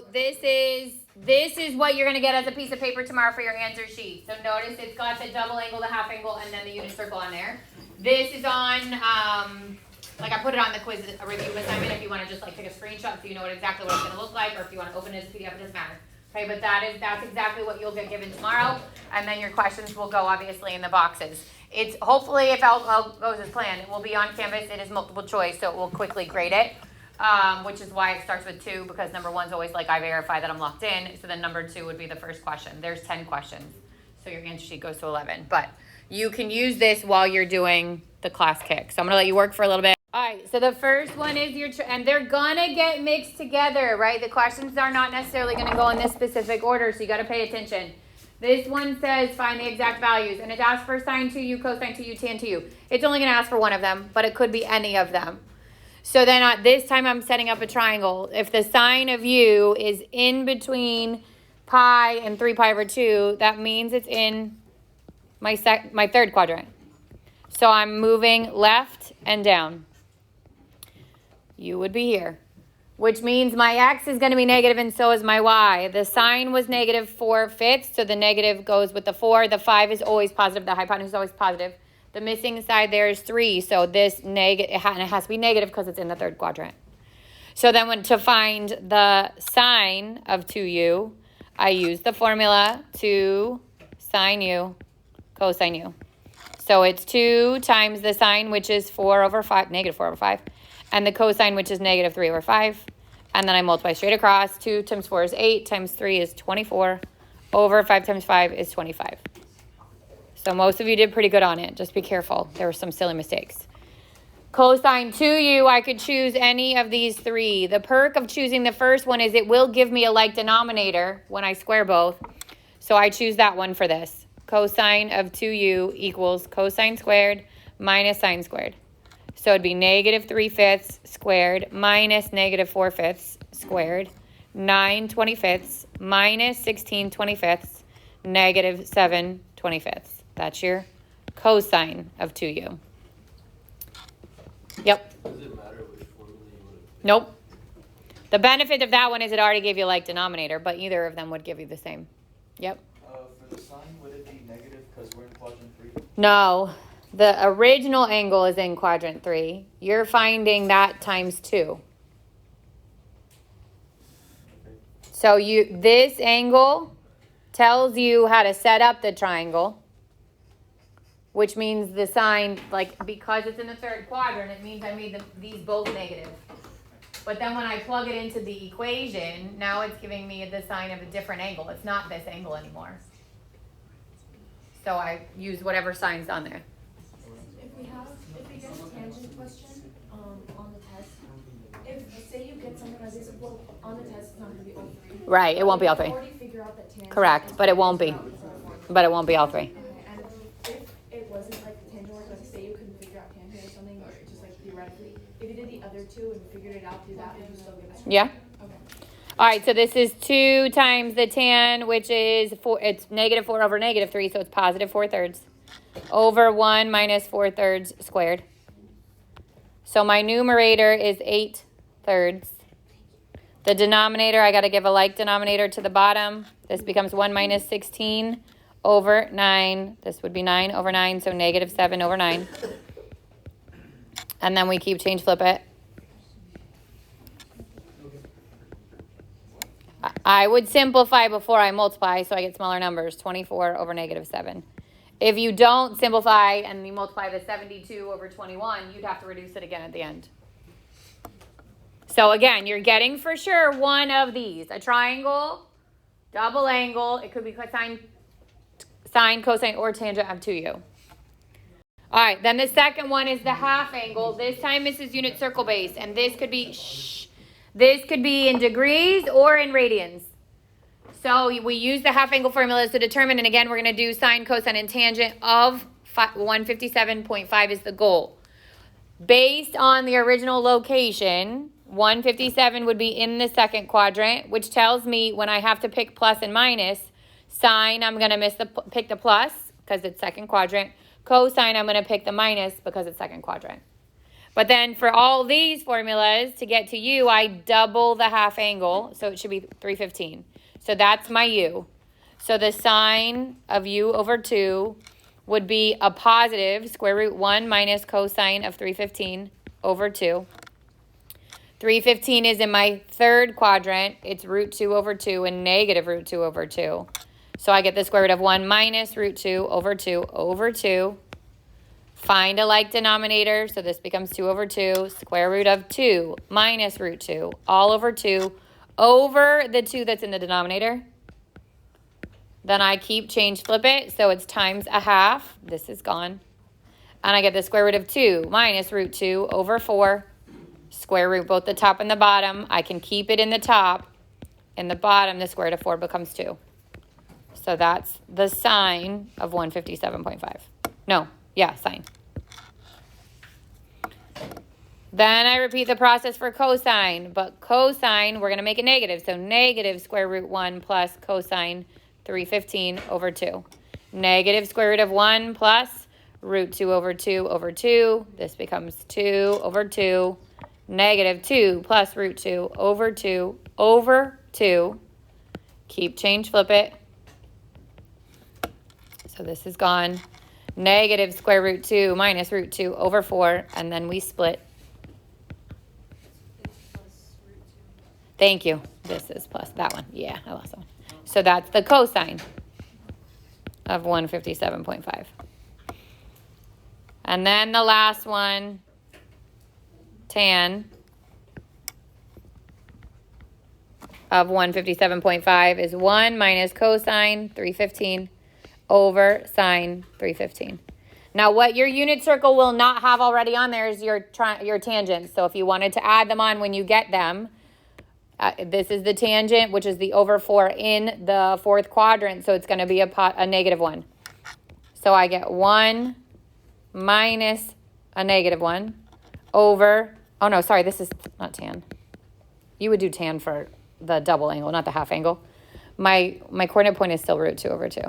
So this is what you're going to get as a piece of paper tomorrow for your answer sheet. So notice it's got the double angle, the half angle, and then the unit circle on there. This is on, like I put it on the quiz review assignment if you want to just like take a screenshot so you know exactly what it's going to look like, or if you want to open it as a PDF, it doesn't matter. Okay, but that's exactly what you'll get given tomorrow, and then your questions will go obviously in the boxes. It's hopefully, if all goes as planned, it will be on Canvas. It is multiple choice, so it will quickly grade it, which is why it starts with 2, because number 1's always like I verify that I'm locked in. So then number 2 would be the first question. There's 10 questions, so your answer sheet goes to 11. But you can use this while you're doing the class kick. So I'm gonna let you work for a little bit. All right, so the first one is and they're gonna get mixed together, right? The questions are not necessarily gonna go in this specific order, so you gotta pay attention. This one says find the exact values, and it asks for sine 2u, cosine 2u, tan 2u. It's only gonna ask for one of them, but it could be any of them. So then this time I'm setting up a triangle. If the sine of u is in between pi and 3 pi over 2, that means it's in my third quadrant. So I'm moving left and down. You would be here, which means my x is going to be negative and so is my y. The sine was negative 4/5, so the negative goes with the 4. The 5 is always positive. The hypotenuse is always positive. The missing side there is 3, so this negative, it has to be negative because it's in the third quadrant. So then to find the sine of 2u, I use the formula 2 sine u, cosine u. So it's 2 times the sine, which is 4 over 5, negative 4 over 5. And the cosine, which is negative 3 over 5. And then I multiply straight across. 2 times 4 is 8, times 3 is 24. Over 5 times 5 is 25. So most of you did pretty good on it. Just be careful. There were some silly mistakes. Cosine 2u, I could choose any of these 3. The perk of choosing the first one is it will give me a like denominator when I square both. So I choose that one for this. Cosine of 2u equals cosine squared minus sine squared. So it'd be negative 3/5 squared minus negative 4/5 squared, 9 25ths minus 16 25ths, negative 7 25ths. That's your cosine of 2u. Yep. Does it matter which formula you want to? Nope. The benefit of that one is it already gave you a like denominator, but either of them would give you the same. Yep. For the sine, would it be negative because we're in quadrant 3? No. The original angle is in quadrant 3. You're finding that times 2. Okay. So this angle tells you how to set up the triangle, which means the sine, like because it's in the third quadrant, it means I made these both negative. But then when I plug it into the equation, now it's giving me the sine of a different angle. It's not this angle anymore. So I use whatever sine's on there. If we get a tangent question on the test, if say you get something like this, well, on the test it's not going to be all 3. Right, it won't be all 3. Already figure out that tangent. Correct, but it won't be. But it won't be all 3. Okay, and if it wasn't like the tangent work, like say you couldn't figure out tangent or something, or just like theoretically, if you did the other 2 and figured it out through that, would you still get it? Yeah. Okay. All right, so this is 2 times the tan, which is 4. It's negative 4 over negative 3, so it's positive 4/3. Over 1 minus 4/3 squared. So my numerator is 8/3. The denominator, I got to give a like denominator to the bottom. This becomes 1 minus 16 over 9. This would be 9 over 9, so negative 7 over 9. And then we flip it. I would simplify before I multiply so I get smaller numbers. 24 over negative 7. If you don't simplify and you multiply the 72 over 21, you'd have to reduce it again at the end. So again, you're getting for sure one of these. A triangle, double angle. It could be sine, cosine, or tangent of 2u. All right, then the second one is the half angle. This time this is unit circle base, and this could be in degrees or in radians. So we use the half angle formulas to determine, and again, we're going to do sine, cosine, and tangent of 157.5 is the goal. Based on the original location, 157 would be in the second quadrant, which tells me when I have to pick plus and minus, sine, I'm going to pick the plus because it's second quadrant. Cosine, I'm going to pick the minus because it's second quadrant. But then for all these formulas, to get to u, I double the half angle, so it should be 315. So that's my u. So the sine of u over 2 would be a positive square root 1 minus cosine of 315 over 2. 315 is in my third quadrant. It's root 2 over 2 and negative root 2 over 2. So I get the square root of 1 minus root 2 over 2 over 2. Find a like denominator, so this becomes 2 over 2. Square root of 2 minus root 2 all over 2 over the 2 that's in the denominator. Then I flip it, so it's times a half. This is gone. And I get the square root of 2 minus root 2 over 4. Square root both the top and the bottom. I can keep it in the top. In the bottom, the square root of 4 becomes 2. So that's the sine of 157.5. No, yeah, sine. Then I repeat the process for cosine. But cosine, we're going to make it negative. So negative square root 1 plus cosine 315 over 2. Negative square root of 1 plus root 2 over 2 over 2. This becomes 2 over 2. Negative 2 plus root 2 over 2 over 2. Flip it. So this is gone. Negative square root 2 minus root 2 over 4. And then we split. Thank you. This is plus that one. Yeah, I lost that one. So that's the cosine of 157.5. And then the last one, tan of 157.5 is 1 minus cosine 315 over sine 315. Now what your unit circle will not have already on there is your tangents. So if you wanted to add them on when you get them, this is the tangent, which is the over 4 in the fourth quadrant. So it's going to be a negative 1. So I get 1 minus a negative 1 over, oh no, sorry, this is not tan. You would do tan for the double angle, not the half angle. My coordinate point is still root 2 over 2.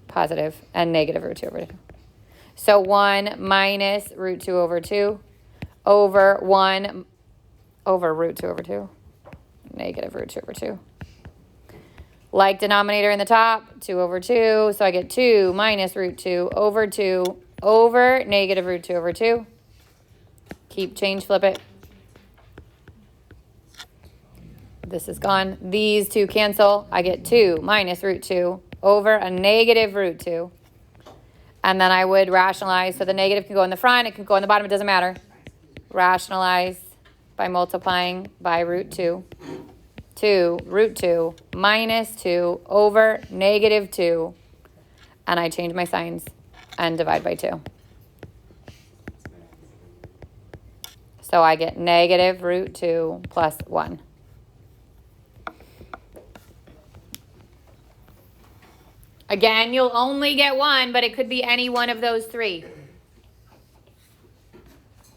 Positive and negative root 2 over 2. So 1 minus root 2 over 2 over 1 over root 2 over 2. Negative root 2 over 2. Like denominator in the top, 2 over 2. So I get 2 minus root 2 over 2 over negative root 2 over 2. Flip it. This is gone. These two cancel. I get 2 minus root 2 over a negative root 2. And then I would rationalize. So the negative can go in the front. It can go in the bottom. It doesn't matter. Rationalize by multiplying by root 2. 2 root 2 minus 2 over negative 2. And I change my signs and divide by 2. So I get negative root 2 plus 1. Again, you'll only get 1, but it could be any one of those 3.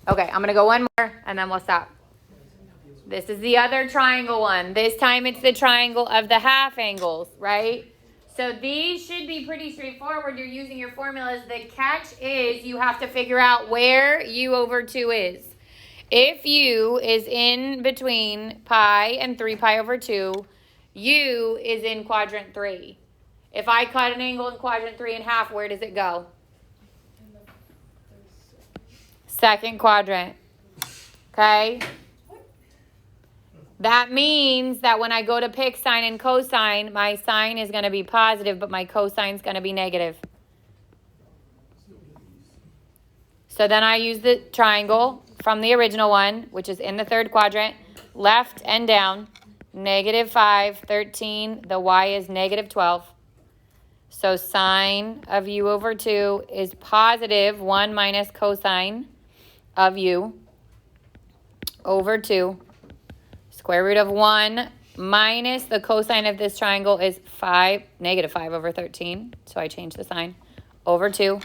Okay, I'm going to go one more, and then we'll stop. This is the other triangle one. This time it's the triangle of the half angles, right? So these should be pretty straightforward. You're using your formulas. The catch is you have to figure out where u over 2 is. If u is in between pi and 3 pi over 2, u is in quadrant 3. If I cut an angle in quadrant 3 in half, where does it go? Second quadrant. Okay? That means that when I go to pick sine and cosine, my sine is going to be positive, but my cosine is going to be negative. So then I use the triangle from the original one, which is in the third quadrant, left and down, negative 5, 13. The y is negative 12. So sine of u over 2 is positive 1 minus cosine of u over 2. Square root of 1 minus the cosine of this triangle is negative 5 over 13. So I change the sign over 2.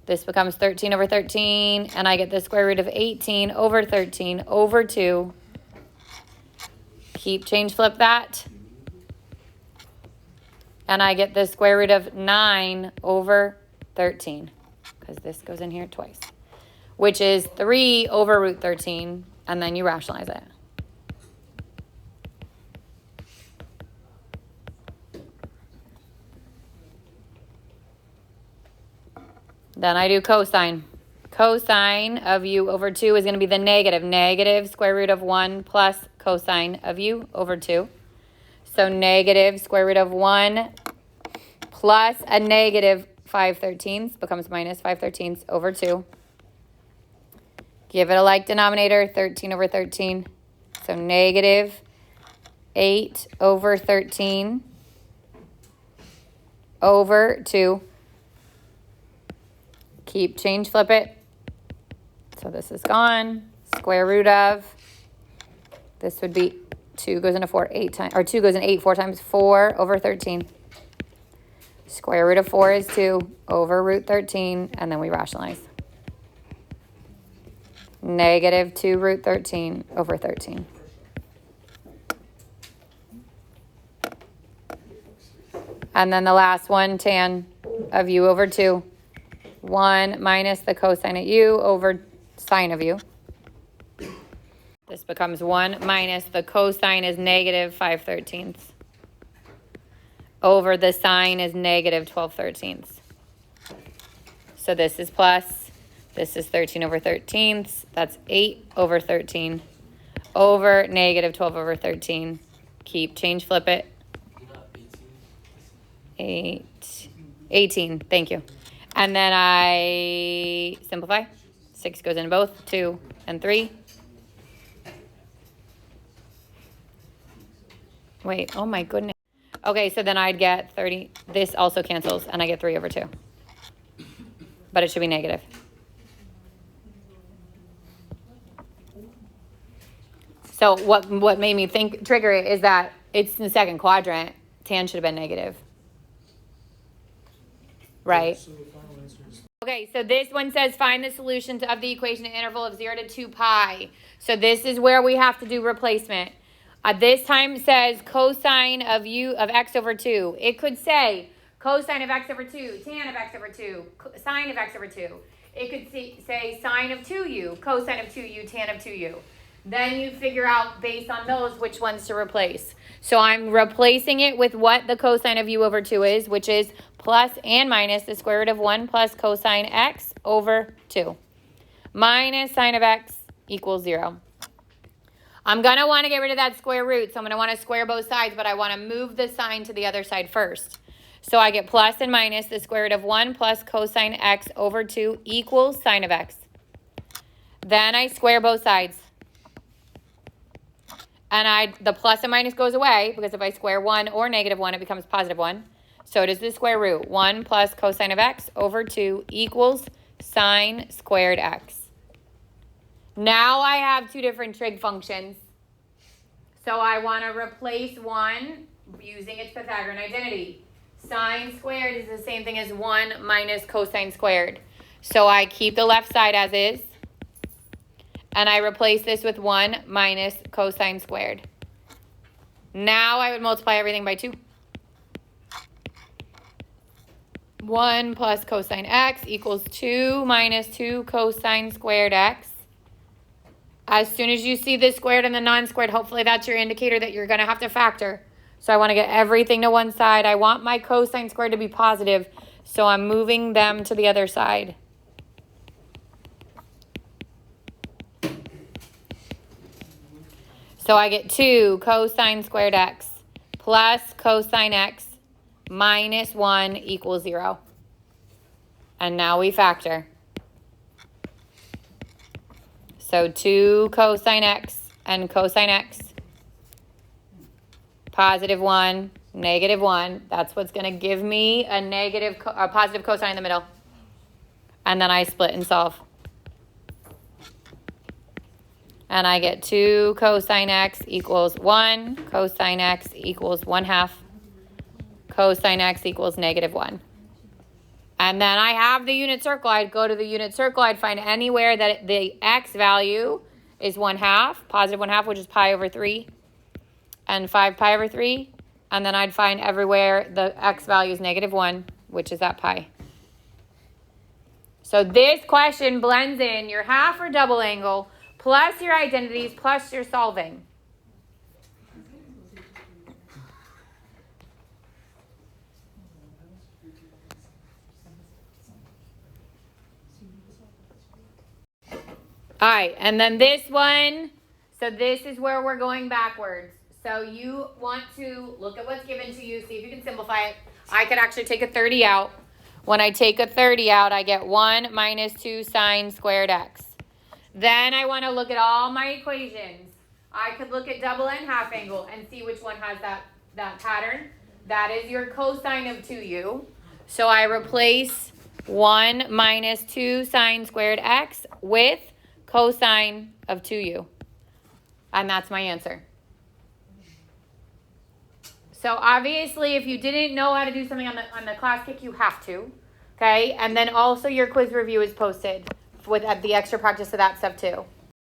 This becomes 13 over 13, and I get the square root of 18 over 13 over 2. Flip that. And I get the square root of 9 over 13, because this goes in here twice. which is 3 over root 13, and then you rationalize it. Then I do cosine. Cosine of u over 2 is going to be the negative square root of 1 plus cosine of u over 2. So negative square root of 1 plus a negative 5/13 becomes minus 5/13 over 2. Give it a like denominator, 13 over 13. So negative 8 over 13 over 2. Keep, change, flip it. So this is gone. Square root of, this would be 2 goes into 4 8 times, or 2 goes in 8 4 times, 4 over 13. Square root of 4 is 2 over root 13, and then we rationalize. Negative 2 root 13 over 13. And then the last one, tan of u over 2. 1 minus the cosine of u over sine of u. This becomes 1 minus the cosine is negative 5/13 over the sine is negative 12/13. So this is plus, this is 13 over 13. That's 8 over 13 over negative 12 over 13. Keep, change, flip it. 18, thank you. And then I simplify. 6 goes in both, 2 and 3. Wait, oh my goodness. Okay, so then I'd get 30. This also cancels, and I get 3 over 2. But it should be negative. So what made me trigger it is that it's in the second quadrant. Tan should have been negative. Right? Okay, so this one says find the solutions of the equation at interval of 0 to 2 pi. So this is where we have to do replacement. This time it says cosine of x over 2. It could say cosine of x over 2, tan of x over 2, sine of x over 2. It could say sine of 2u, cosine of 2u, tan of 2u. Then you figure out based on those which ones to replace. So I'm replacing it with what the cosine of u over 2 is, which is plus and minus the square root of 1 plus cosine x over 2. Minus sine of x equals 0. I'm going to want to get rid of that square root, so I'm going to want to square both sides, but I want to move the sign to the other side first. So I get plus and minus the square root of 1 plus cosine x over 2 equals sine of x. Then I square both sides. And the plus and minus goes away, because if I square 1 or negative 1, it becomes positive 1. So does the square root. 1 plus cosine of x over 2 equals sine squared x. Now I have two different trig functions. So I want to replace one using its Pythagorean identity. Sine squared is the same thing as 1 minus cosine squared. So I keep the left side as is. And I replace this with 1 minus cosine squared. Now I would multiply everything by 2. 1 plus cosine x equals 2 minus 2 cosine squared x. As soon as you see the squared and the non-squared, hopefully that's your indicator that you're going to have to factor. So I want to get everything to one side. I want my cosine squared to be positive, so I'm moving them to the other side. So I get 2 cosine squared x plus cosine x minus 1 equals 0. And now we factor. So 2 cosine x and cosine x, positive 1, negative 1. That's what's going to give me a positive cosine in the middle. And then I split and solve. And I get 2 cosine x equals 1. Cosine x equals 1/2. Cosine x equals negative 1. And then I have the unit circle. I'd go to the unit circle. I'd find anywhere that the x value is 1/2, positive 1/2, which is pi over 3, and 5 pi over 3. And then I'd find everywhere the x value is negative 1, which is at pi. So this question blends in your half or double angle plus your identities plus your solving. All right, and then this one, so this is where we're going backwards. So you want to look at what's given to you, see if you can simplify it. I could actually take a 30 out. When I take a 30 out, I get 1 minus 2 sine squared x. Then I want to look at all my equations. I could look at double and half angle and see which one has that pattern. That is your cosine of 2u. So I replace 1 minus 2 sine squared x with cosine of 2u. And that's my answer. So obviously, if you didn't know how to do something on the class kick, you have to. Okay? And then also your quiz review is posted with the extra practice of that stuff too.